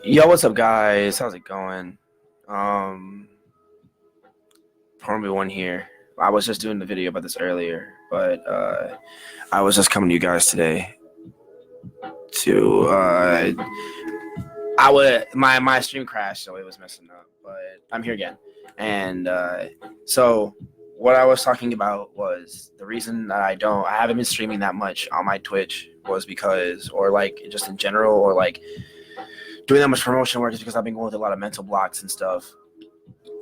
Yo, what's up, guys? How's it going? Um, Formula One here. I was just doing the video about this earlier, but I was just coming to you guys today to my stream crashed, so it was messing up, but I'm here again. And so what I was talking about was the reason that I haven't been streaming that much on my Twitch was because, or like just in general, or like doing that much promotion work is because I've been going through a lot of mental blocks and stuff.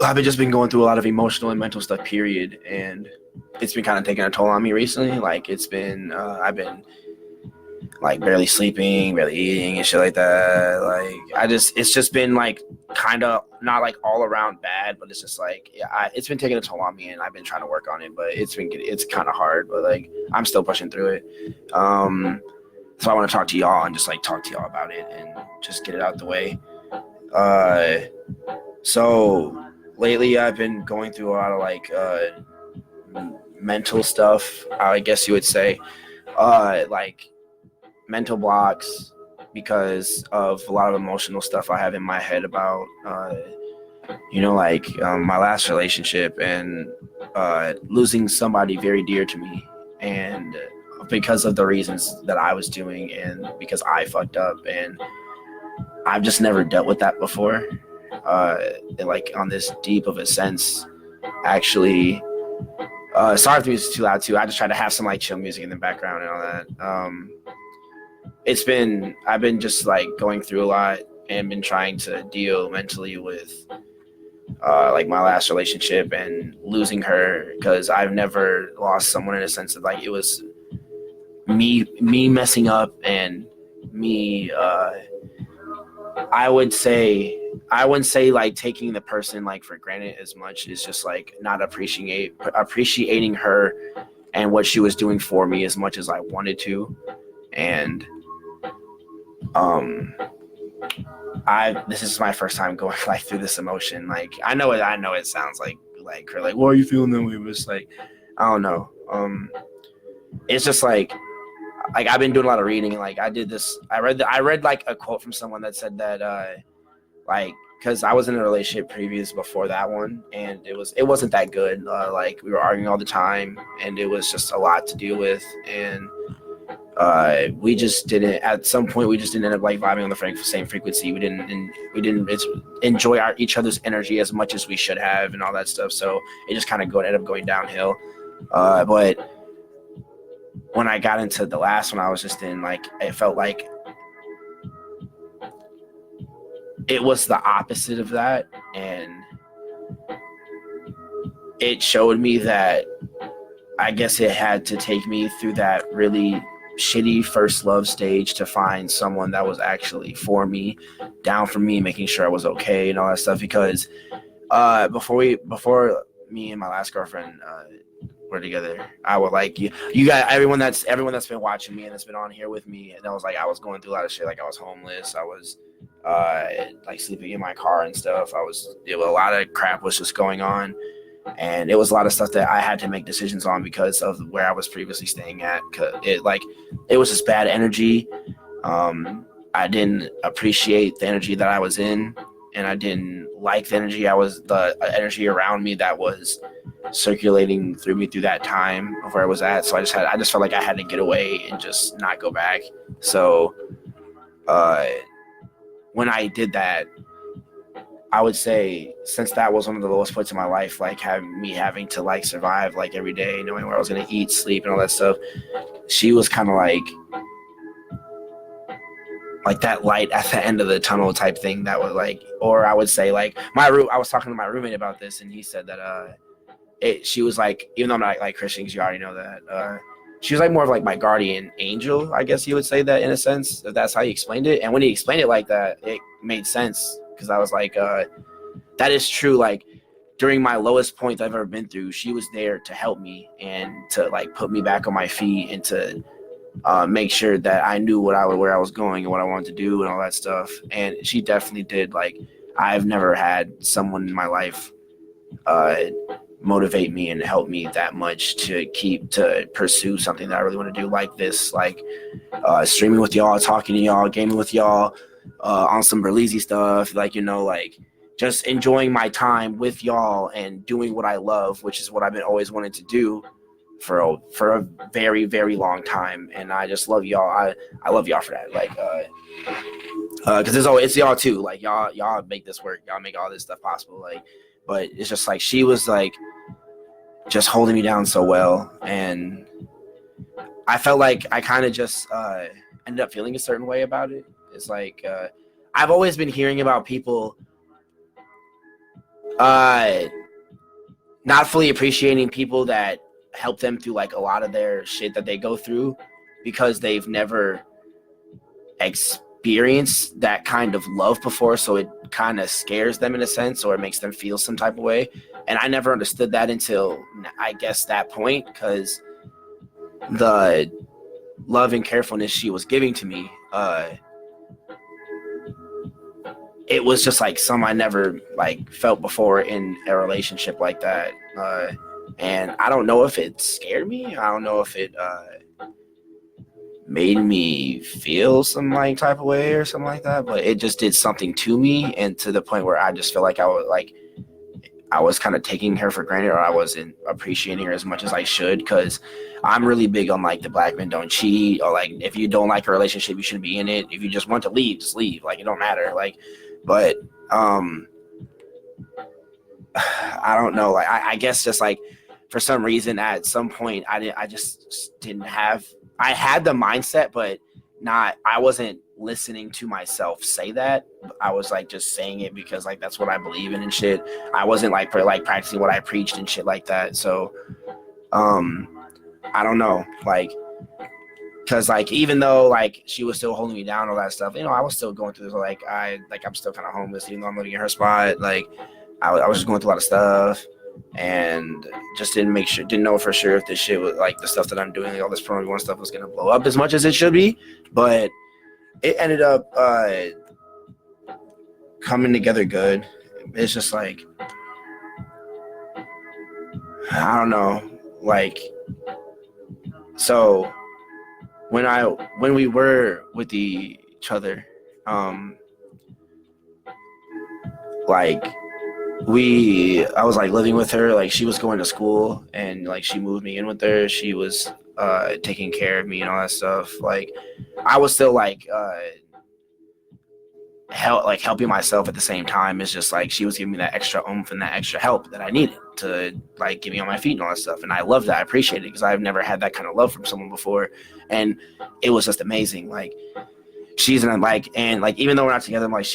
I've just been going through a lot of emotional and mental stuff, period, and it's been kind of taking a toll on me recently. Like it's been, I've been like barely sleeping, barely eating, and shit like that. It's just been like kind of not like all around bad, but it's just like, yeah, it's been taking a toll on me, and I've been trying to work on it, but it's kind of hard, but like I'm still pushing through it. So I want to talk to y'all and just like talk to y'all about it and just get it out the way. So lately I've been going through a lot of like mental stuff, I guess you would say, like mental blocks because of a lot of emotional stuff I have in my head about, my last relationship and losing somebody very dear to me, and because of the reasons that I was doing and because I fucked up, and I've just never dealt with that before. Like on this deep of a sense, actually. Sorry if the music's too loud too. I just try to have some like chill music in the background and all that. I've been just like going through a lot and been trying to deal mentally with like my last relationship and losing her, because I've never lost someone in a sense of like it was me messing up and me I wouldn't say like taking the person like for granted as much. It's just like not appreciating her and what she was doing for me as much as I wanted to. And this is my first time going like through this emotion. Like I know it sounds like why are you feeling that way? But it's like I don't know. It's just like I've been doing a lot of reading, and like I read like a quote from someone that said that like, because I was in a relationship previous before that one, and it wasn't that good. Like we were arguing all the time, and it was just a lot to deal with, and we just didn't. At some point, we just didn't end up like vibing on the same frequency. We didn't enjoy each other's energy as much as we should have, and all that stuff. So it just kind of ended up going downhill. But when I got into the last one I was just in, like it felt like it was the opposite of that, and it showed me that I guess it had to take me through that really shitty first love stage to find someone that was actually for me, down for me, making sure I was okay and all that stuff. Because before me and my last girlfriend were together, I would like you got everyone that's been watching me and that's been on here with me, and I was like I was going through a lot of shit. Like I was homeless, I was like sleeping in my car and stuff. A lot of crap was just going on, and it was a lot of stuff that I had to make decisions on because of where I was previously staying at. Cause it was just bad energy. I didn't appreciate the energy that I was in, and I didn't like the energy around me that was circulating through me through that time of where I was at. So I just felt like I had to get away and just not go back. So when I did that, I would say, since that was one of the lowest points in my life, like having to like survive like every day, knowing where I was gonna eat, sleep, and all that stuff, she was kind of like that light at the end of the tunnel type thing. That was like, or I would say like I was talking to my roommate about this, and he said that she was like, even though I'm not like Christian, because you already know that, she was like more of like my guardian angel, I guess you would say that in a sense, if that's how he explained it. And when he explained it like that, it made sense, because I was like, that is true. Like during my lowest point I've ever been through, she was there to help me and to like put me back on my feet and to make sure that I knew where I was going and what I wanted to do and all that stuff. And she definitely did. Like I've never had someone in my life motivate me and help me that much to pursue something that I really want to do, like this, like streaming with y'all, talking to y'all, gaming with y'all, on some Berleezy stuff, like, you know, like just enjoying my time with y'all and doing what I love, which is what I've been always wanted to do for a very, very long time. And I just love y'all. I love y'all for that. Like, because it's y'all too. Like, y'all make this work. Y'all make all this stuff possible. Like, but it's just like she was like just holding me down so well, and I felt like I kind of just ended up feeling a certain way about it. It's like I've always been hearing about people not fully appreciating people that help them through like a lot of their shit that they go through because they've never experienced that kind of love before, so it kind of scares them in a sense, or it makes them feel some type of way. And I never understood that until I guess that point, because the love and carefulness she was giving to me, it was just like some I never like felt before in a relationship like that. And I don't know if it scared me. I don't know if it made me feel some like type of way or something like that, but it just did something to me, and to the point where I just feel like I was kind of taking her for granted, or I wasn't appreciating her as much as I should, because I'm really big on like the black men don't cheat, or like if you don't like a relationship, you shouldn't be in it. If you just want to leave, just leave. Like, it don't matter. Like, but I don't know. Like, I guess just like for some reason at some point I just didn't have. I had the mindset, but I wasn't listening to myself say that. I was like just saying it because like that's what I believe in and shit. I wasn't like practicing what I preached and shit like that. So I don't know, like, because like even though like she was still holding me down, all that stuff, you know, I was still going through this, like I'm still kind of homeless even though I'm living in her spot. Like I was just going through a lot of stuff, and just didn't know for sure if this shit was like the stuff that I'm doing, like all this promo stuff was gonna blow up as much as it should be. But it ended up coming together good. It's just like, I don't know, like, so when we were with each other, like I was like living with her, like she was going to school, and like she moved me in with her. She was taking care of me and all that stuff. Like I was still like helping myself at the same time. It's just like she was giving me that extra oomph and that extra help that I needed to like get me on my feet and all that stuff. And I love that. I appreciate it because I've never had that kind of love from someone before, and it was just amazing. Like she's and even though we're not together, I'm like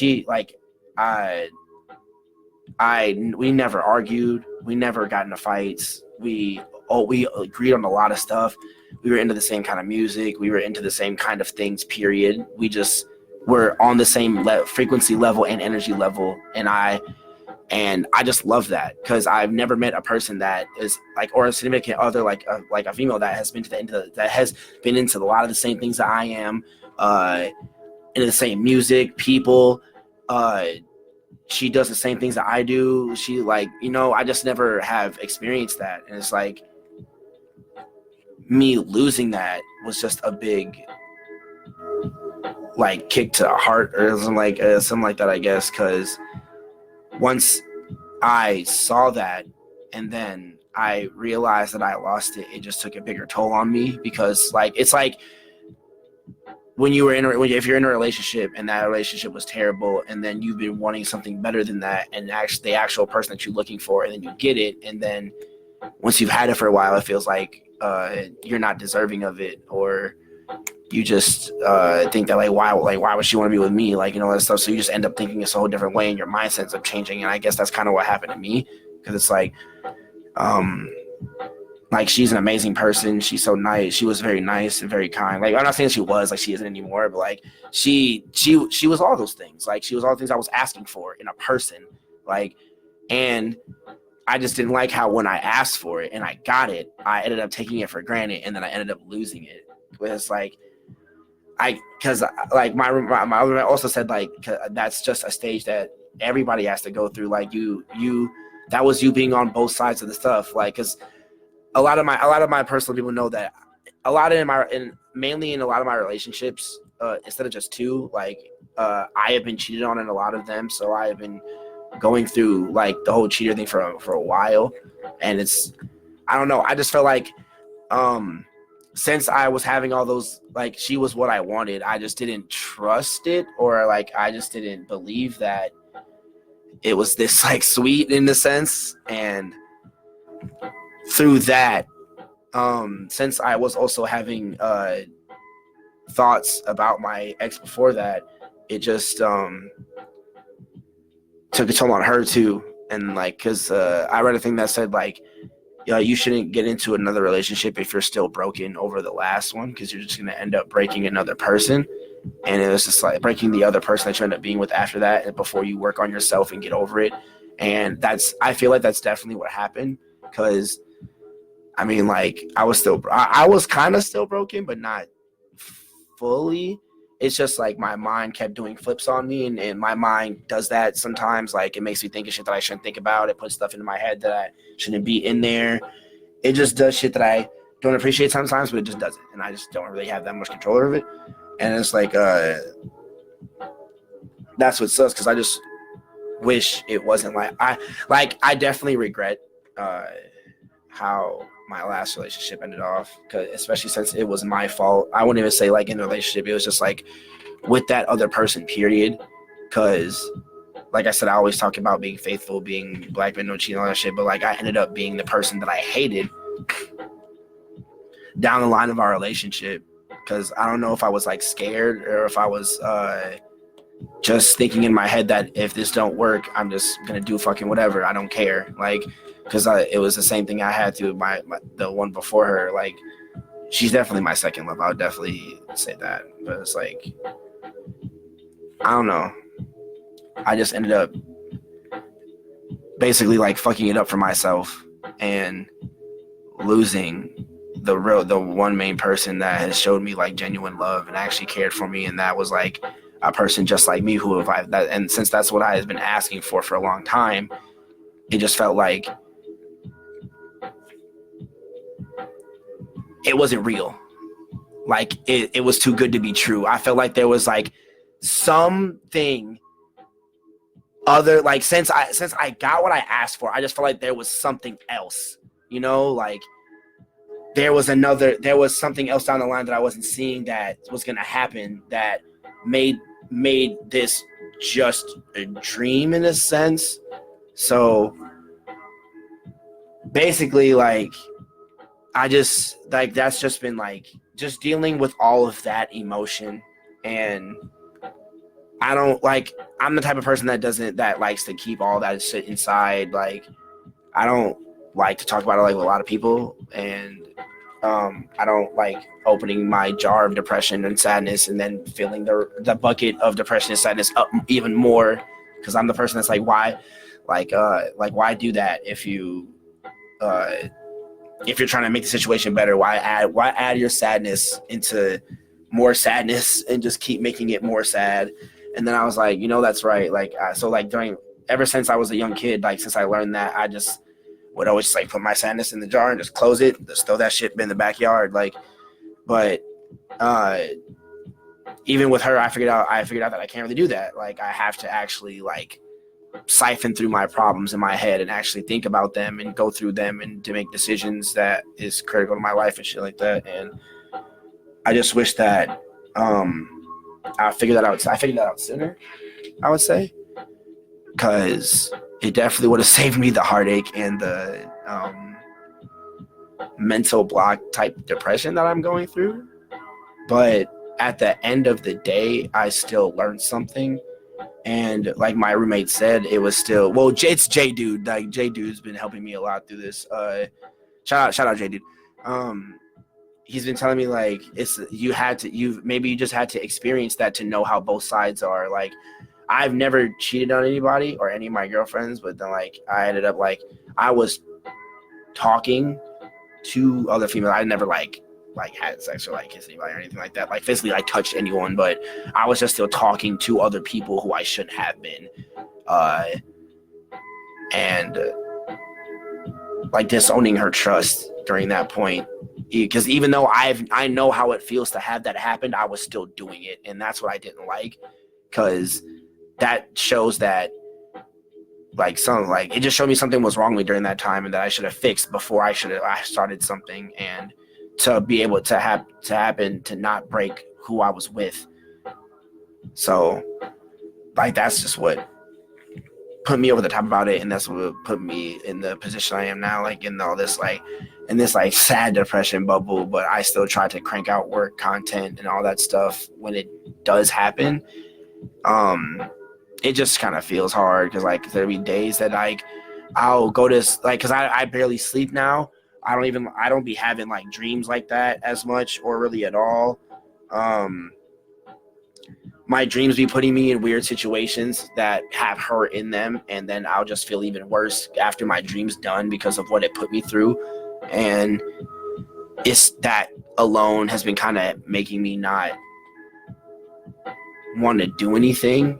we never argued. We never got into fights. We agreed on a lot of stuff. We were into the same kind of music. We were into the same kind of things, period. We just were on the same frequency level and energy level. And I just love that, because I've never met a person that is like, or a significant other, like a female that has been that has been into a lot of the same things that I am, into the same music, people, she does the same things that I do. She like, you know, I just never have experienced that. And it's like me losing that was just a big like kick to the heart or something like that, I guess. Cause once I saw that and then I realized that I lost it, it just took a bigger toll on me, because like, it's like, if you're in a relationship and that relationship was terrible, and then you've been wanting something better than that, and actually the actual person that you're looking for, and then you get it, and then once you've had it for a while, it feels like you're not deserving of it, or you just think that why would she want to be with me, like, you know, that stuff. So you just end up thinking it's a whole different way, and your mindset ends up changing. And I guess that's kind of what happened to me, because it's like she's an amazing person. She's so nice. She was very nice and very kind. Like, I'm not saying she was, like, she isn't anymore, but like she was all those things. Like, she was all the things I was asking for in a person. Like, and I just didn't like how when I asked for it and I got it, I ended up taking it for granted, and then I ended up losing it. It's like because like my mother also said, like, that's just a stage that everybody has to go through. Like you that was you being on both sides of the stuff. Like, because a lot of my personal people know that mainly in a lot of my relationships, instead of just two. Like I have been cheated on in a lot of them, so I have been going through like the whole cheater thing for a while, and it's, I don't know. I just felt like since I was having all those, like, she was what I wanted, I just didn't trust it, or like I just didn't believe that it was this like sweet in a sense. And through that, since I was also having thoughts about my ex before that, it just took a toll on her too. And like, because I read a thing that said like, you shouldn't get into another relationship if you're still broken over the last one, because you're just going to end up breaking another person. And it was just like breaking the other person that you end up being with after that, before you work on yourself and get over it. And I feel like that's definitely what happened, because I mean, like, I was kind of still broken, but not fully. It's just like my mind kept doing flips on me, and my mind does that sometimes. Like, it makes me think of shit that I shouldn't think about. It puts stuff into my head that I shouldn't be in there. It just does shit that I don't appreciate sometimes, but it just does it. And I just don't really have that much control over it. And it's like, that's what sucks, because I just wish it wasn't like, I definitely regret how my last relationship ended off, especially since it was my fault. I wouldn't even say like in a relationship, it was just like with that other person, period. Because like I said, I always talk about being faithful, being black men don't cheat, all that shit, but like I ended up being the person that I hated down the line of our relationship, because I don't know if I was like scared, or if I was just thinking in my head that if this don't work, I'm just gonna do fucking whatever, I don't care. Like, because it was the same thing I had to the one before her. Like, she's definitely my second love, I would definitely say that. But it's like, I don't know, I just ended up basically like fucking it up for myself and losing the one main person that has showed me like genuine love and actually cared for me, and that was like a person just like me who survived that. And since that's what I had been asking for a long time, it just felt like it wasn't real. Like, it was too good to be true. I felt like there was like something other, like, since I got what I asked for, I just felt like there was something else, like there was something else down the line that I wasn't seeing that was going to happen, that made this just a dream in a sense. So basically, like, I just, like, that's just been like just dealing with all of that emotion. And I don't like, I'm the type of person that likes to keep all that shit inside. Like, I don't like to talk about it like with a lot of people, and I don't like opening my jar of depression and sadness and then filling the bucket of depression and sadness up even more, because I'm the person that's like, why, why do that if you're trying to make the situation better? Why add your sadness into more sadness and just keep making it more sad? And then I was like, that's right. Like, so like ever since I was a young kid, like since I learned that, I just would always just like put my sadness in the jar and just close it, just throw that shit in the backyard. Like, but even with her, I figured out that I can't really do that. Like, I have to actually like siphon through my problems in my head and actually think about them and go through them and to make decisions that is critical to my life and shit like that. And I just wish that I figured that out sooner, I would say, because it definitely would have saved me the heartache and the mental block type depression that I'm going through. But at the end of the day, I still learned something. And like my roommate said, it was still, well, it's J Dude. Like, J Dude's been helping me a lot through this. Shout out J Dude. He's been telling me like you just had to experience that to know how both sides are. Like, I've never cheated on anybody or any of my girlfriends, but then like I ended up like I was talking to other females. I never like had sex or like kissed anybody or anything like that. Like, physically, I touched anyone, but I was just still talking to other people who I shouldn't have been, and like disowning her trust during that point. because even though I know how it feels to have that happen, I was still doing it, and that's what I didn't like, because that shows that it just showed me something was wrong with me during that time, and that I should have fixed before I started something, and to be able to happen to not break who I was with. So like that's just what put me over the top about it, and that's what put me in the position I am now, like in all this in this sad depression bubble. But I still try to crank out work content and all that stuff when it does happen. It just kind of feels hard, because there'll be days that I'll go to because I barely sleep now. I don't be having dreams like that as much, or really at all. My dreams be putting me in weird situations that have her in them, and then I'll just feel even worse after my dream's done because of what it put me through. And it's that alone has been kind of making me not want to do anything,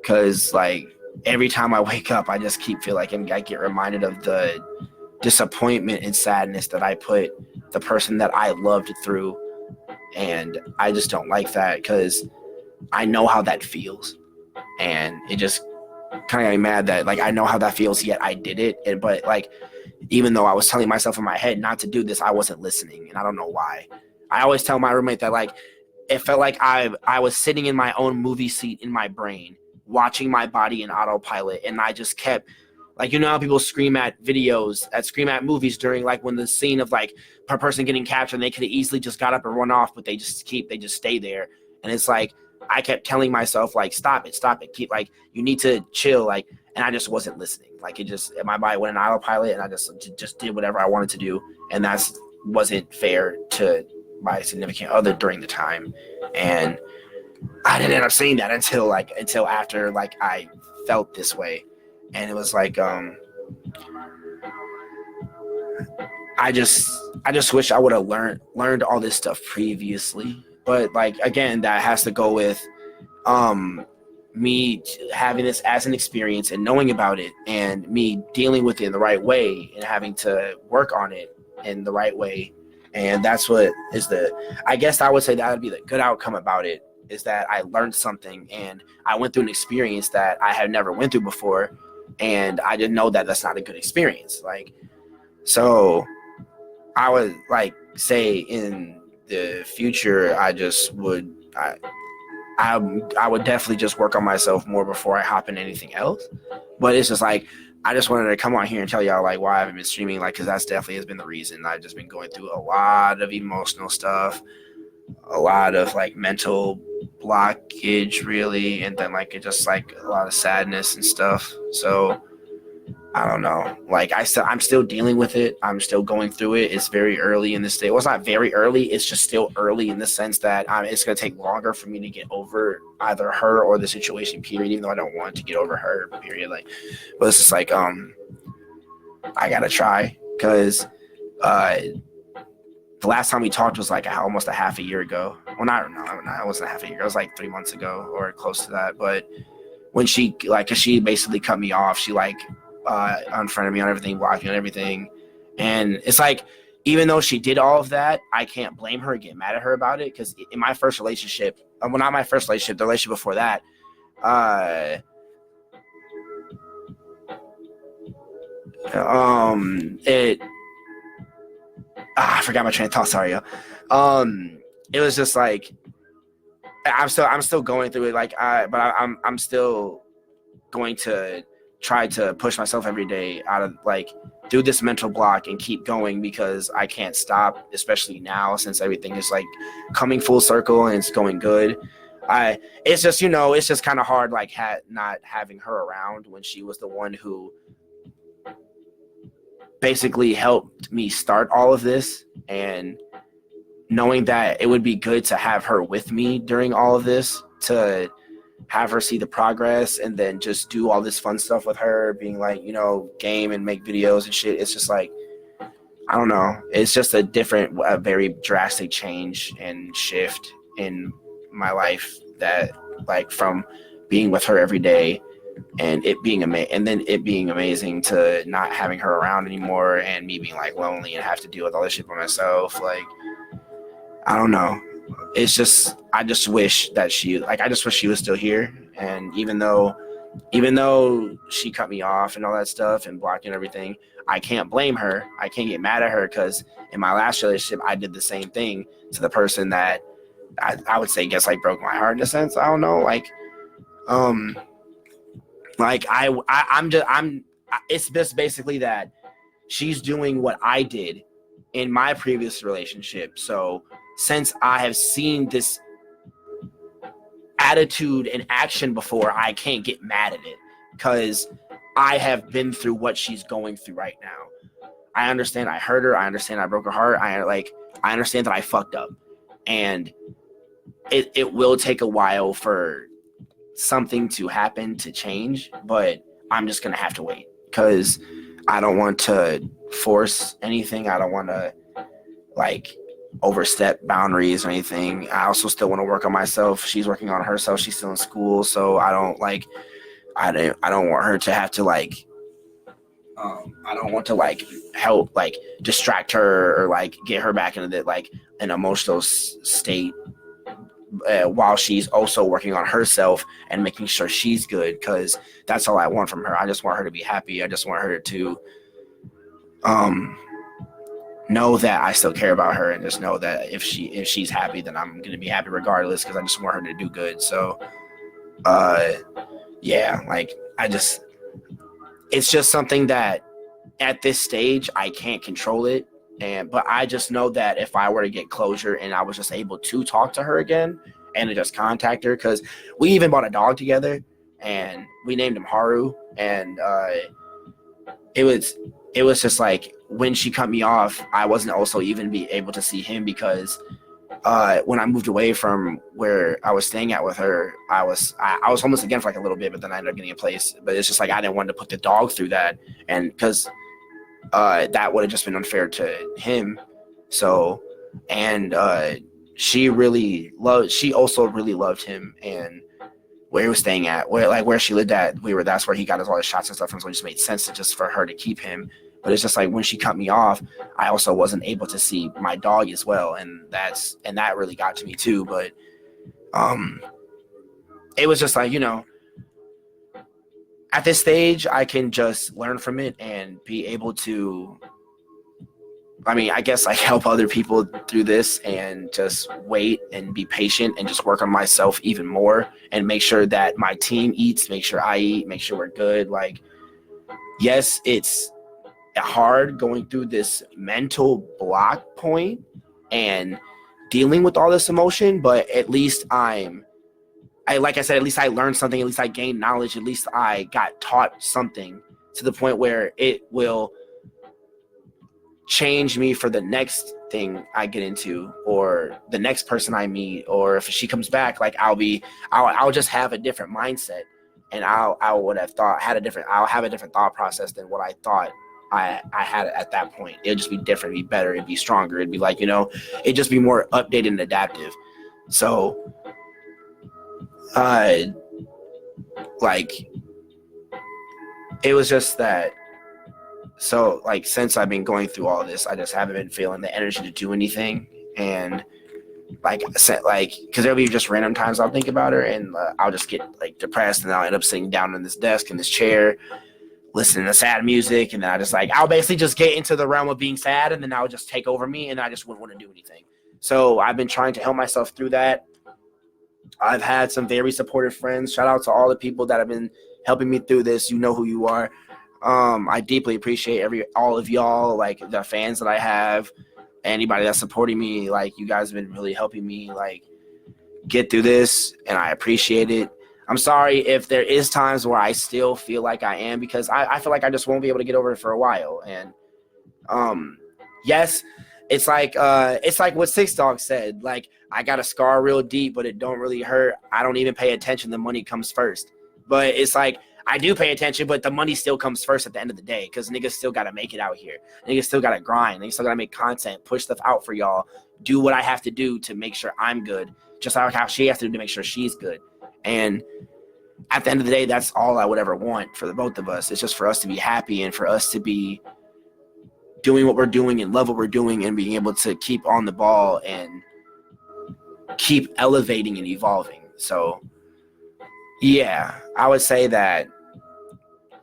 because every time I wake up, I just keep feeling I get reminded of the disappointment and sadness that I put the person that I loved through. And I just don't like that, because I know how that feels, and it just kind of got me mad that I know how that feels, yet I did it. But even though I was telling myself in my head not to do this, I wasn't listening, and I don't know why. I always tell my roommate that it felt like I was sitting in my own movie seat in my brain, watching my body in autopilot, and I just kept how people scream at movies during when the scene of a person getting captured, and they could have easily just got up and run off, but they just stay there. And it's I kept telling myself stop it, keep you need to chill, and I just wasn't listening. My body went in autopilot, and I just did whatever I wanted to do, and that wasn't fair to my significant other during the time. And I didn't end up saying that until after I felt this way. And it was I just wish I would have learned all this stuff previously. But again, that has to go with me having this as an experience and knowing about it, and me dealing with it in the right way, and having to work on it in the right way. And that's what is I guess I would say that would be the good outcome about it, is that I learned something, and I went through an experience that I had never went through before, and I didn't know that that's not a good experience. So I would say in the future, I would definitely just work on myself more before I hop into anything else. But it's just I just wanted to come on here and tell y'all why I haven't been streaming, because that's definitely has been the reason. I've just been going through a lot of emotional stuff, a lot of mental blockage, really, and then it just a lot of sadness and stuff. So I don't know. I'm still dealing with it. I'm still going through it. It's very early in this day. Well, it's not very early. It's just still early in the sense that it's going to take longer for me to get over either her or the situation, period, even though I don't want to get over her, period. But it's just I got to try, because the last time we talked was almost a half a year ago. Well, it wasn't a half a year. It was 3 months ago or close to that. But when she, cause she basically cut me off. She unfriended me on everything, blocked me on everything. And it's even though she did all of that, I can't blame her and get mad at her about it. Cause in my first relationship, well, not my first relationship, the relationship before that, I forgot my train of thought. Sorry, yo. It was just I'm still going through it. I'm still going to try to push myself every day out of do this mental block and keep going, because I can't stop, especially now since everything is coming full circle and it's going good. It's just it's just kind of hard not having her around when she was the one who basically helped me start all of this, and knowing that it would be good to have her with me during all of this, to have her see the progress, and then just do all this fun stuff with her, being game and make videos and shit. It's just I don't know. It's just a very drastic change and shift in my life, that from being with her every day and it being and then it being amazing to not having her around anymore, and me being like lonely and have to deal with all this shit by myself. Like, I don't know. It's just, I just wish that I just wish she was still here. And even though she cut me off and all that stuff and blocked and everything, I can't blame her. I can't get mad at her, because in my last relationship, I did the same thing to the person that I would say guess like broke my heart in a sense. I don't know, like it's just basically that she's doing what I did in my previous relationship. So since I have seen this attitude and action before, I can't get mad at it, because I have been through what she's going through right now. I understand I hurt her. I understand I broke her heart. I understand that I fucked up, and it will take a while for something to happen to change, but I'm just gonna have to wait, because I don't want to force anything. I don't want to like overstep boundaries or anything. I also still want to work on myself. She's working on herself. She's still in school, so I don't want her to have to I don't want to help distract her or get her back into an emotional state while she's also working on herself and making sure she's good, because that's all I want from her. I just want her to be happy. I just want her to know that I still care about her, and just know that if she's happy, then I'm gonna be happy regardless, because I just want her to do good. So yeah, it's just something that at this stage I can't control it. But I just know that if I were to get closure and I was just able to talk to her again and to just contact her, because we even bought a dog together and we named him Haru, and it was just like when she cut me off, I wasn't also even be able to see him, because when I moved away from where I was staying at with her, I was homeless again for a little bit, but then I ended up getting a place. But it's just I didn't want to put the dog through that, and because that would have just been unfair to him. So, and she also really loved him, and where he was staying at, where she lived at, that's where he got all his shots and stuff from. So it just made sense for her to keep him. But it's just when she cut me off, I also wasn't able to see my dog as well, and that really got to me too. But it was just at this stage, I can just learn from it and be able to, I guess help other people through this, and just wait and be patient and just work on myself even more, and make sure that my team eats, make sure I eat, make sure we're good. Yes, it's hard going through this mental block point and dealing with all this emotion, but at least like I said, at least I learned something, at least I gained knowledge, at least I got taught something to the point where it will change me for the next thing I get into, or the next person I meet, or if she comes back, I'll just have a different mindset, and I'll have a different thought process than what I thought I had at that point. It'll just be different, it'd be better, it'd be stronger, it'd be it'd just be more updated and adaptive. So it was just that. So since I've been going through all this, I just haven't been feeling the energy to do anything. And because there'll be just random times I'll think about her, and I'll just get depressed, and I'll end up sitting down in this desk in this chair listening to sad music, and then I'll basically just get into the realm of being sad, and then I'll just take over me, and I just wouldn't want to do anything. So I've been trying to help myself through that. I've had some very supportive friends. Shout out to all the people that have been helping me through this. You know who you are. I deeply appreciate all of y'all, the fans that I have, anybody that's supporting me. You guys have been really helping me get through this, and I appreciate it. I'm sorry if there is times where I still feel like I am, because I feel like I just won't be able to get over it for a while. And yes, it's like what Six Dog said. I got a scar real deep, but it don't really hurt. I don't even pay attention. The money comes first. But it's I do pay attention, but the money still comes first at the end of the day, because niggas still got to make it out here. Niggas still got to grind. Niggas still got to make content, push stuff out for y'all, do what I have to do to make sure I'm good, just like how she has to do to make sure she's good. And at the end of the day, that's all I would ever want for the both of us. It's just for us to be happy and for us to be doing what we're doing and love what we're doing and being able to keep on the ball and keep elevating and evolving. So yeah, I would say that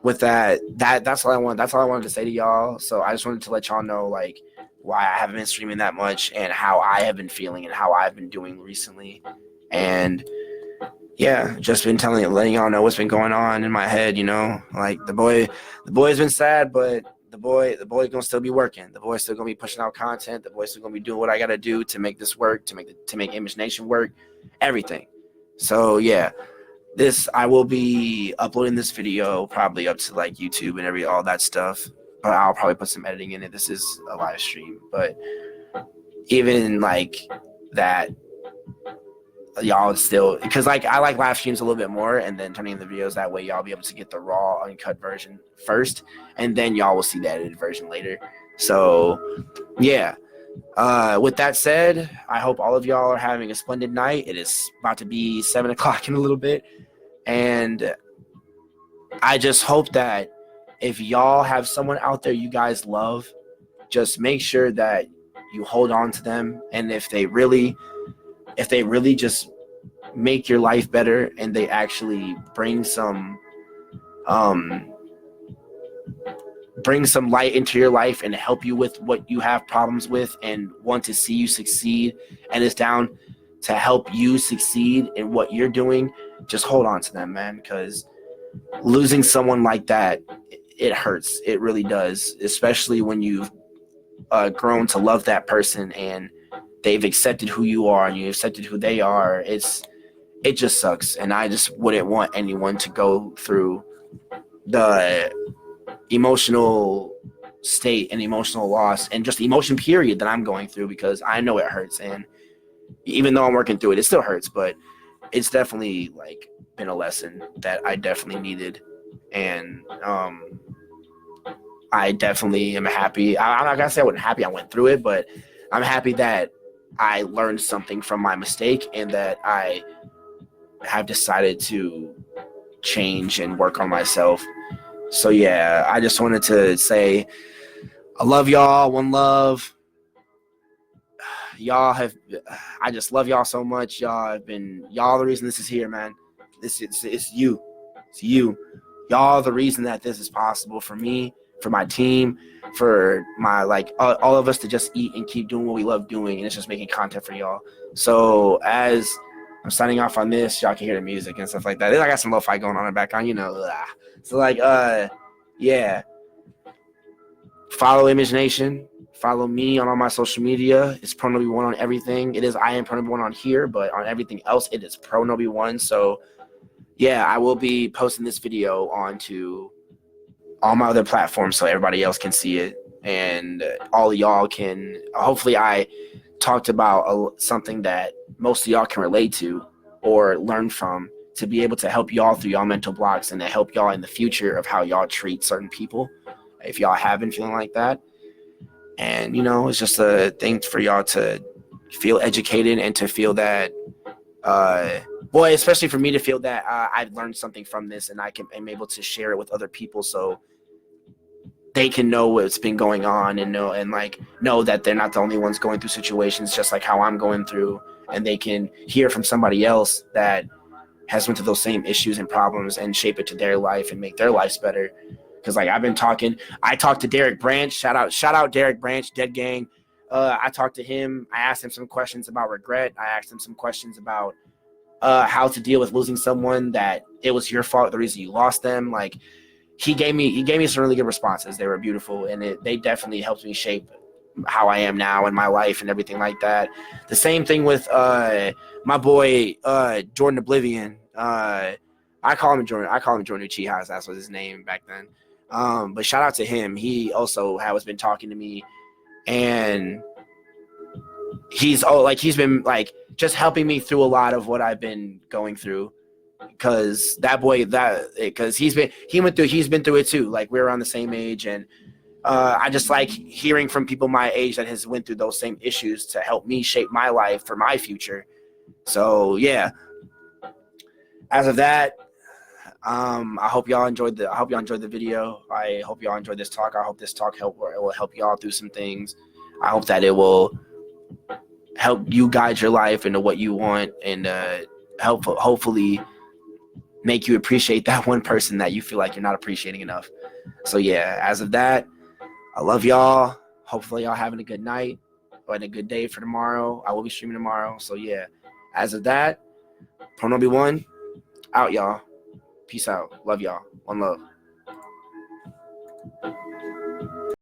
with that's all I wanted to say to y'all. So I just wanted to let y'all know like why I haven't been streaming that much and how I have been feeling and how I've been doing recently. And yeah, just been letting y'all know what's been going on in my head, you know. Like the boy's been sad, but the boy gonna still be working. The boy's still gonna be pushing out content. The boy's still gonna be doing what I gotta do to make this work, to make Image Nation work, everything. So yeah, I will be uploading this video probably up to like YouTube and all that stuff. But I'll probably put some editing in it. This is a live stream, but even like that, y'all still, because like I like live streams a little bit more, and then turning in the videos that way y'all be able to get the raw uncut version first, and then y'all will see the edited version later. So yeah, with that said, I hope all of y'all are having a splendid night. It is about to be 7 o'clock in a little bit, and I just hope that if y'all have someone out there you guys love, just make sure that you hold on to them, and if they really just make your life better and they actually bring some light into your life and help you with what you have problems with and want to see you succeed and is down to help you succeed in what you're doing, just hold on to them, man, because losing someone like that, it hurts. It really does, especially when you've grown to love that person and they've accepted who you are and you accepted who they are. It just sucks, and I just wouldn't want anyone to go through the emotional state and emotional loss and just emotion period that I'm going through, because I know it hurts, and even though I'm working through it, it still hurts, but it's definitely like been a lesson that I definitely needed, and I definitely am happy. I'm not gonna say I wasn't happy I went through it, but I'm happy that I learned something from my mistake and that I have decided to change and work on myself. So yeah, I just wanted to say I love y'all. One love. I just love y'all so much. Y'all the reason this is here, man. It's you. It's you. Y'all the reason that this is possible for me, for my team, for my all of us to just eat and keep doing what we love doing, and it's just making content for y'all. So as I'm signing off on this, y'all can hear the music and stuff like that. I got some lo-fi going on in the background, you know. So yeah. Follow Image Nation. Follow me on all my social media. It's ProNoby1 on everything. It is I am ProNoby1 on here, but on everything else, it is ProNoby1. So yeah, I will be posting this video onto all my other platforms so everybody else can see it, and all of y'all can. Hopefully, I talked about something that most of y'all can relate to or learn from, to be able to help y'all through y'all mental blocks and to help y'all in the future of how y'all treat certain people if y'all have been feeling like that. And you know, it's just a thing for y'all to feel educated and to feel that especially for me to feel that I've learned something from this, and I'm able to share it with other people so they can know what's been going on and know that they're not the only ones going through situations just like how I'm going through, and they can hear from somebody else that has went through those same issues and problems and shape it to their life and make their lives better. Because I talked to Derek Branch, shout out Derek Branch, Dead Gang. I talked to him. I asked him some questions about regret. I asked him some questions about how to deal with losing someone that it was your fault, the reason you lost them. Like he gave me some really good responses. They were beautiful, and they definitely helped me shape how I am now in my life and everything like that. The same thing with my boy Jordan Oblivion. I call him Jordan Uchiha. That's what his name back then. But shout out to him. He also has been talking to me, and he's been just helping me through a lot of what I've been going through. Because he's been through it too. Like we're around the same age, and I just like hearing from people my age that has went through those same issues to help me shape my life for my future. So yeah. As of that, I hope y'all enjoyed the video. I hope y'all enjoyed this talk. I hope this talk will help y'all through some things. I hope that it will help you guide your life into what you want, and hopefully make you appreciate that one person that you feel like you're not appreciating enough. So yeah, as of that, I love y'all. Hopefully y'all having a good night or a good day for tomorrow. I will be streaming tomorrow. So yeah, as of that, Pronobi One, out y'all. Peace out. Love y'all. One love.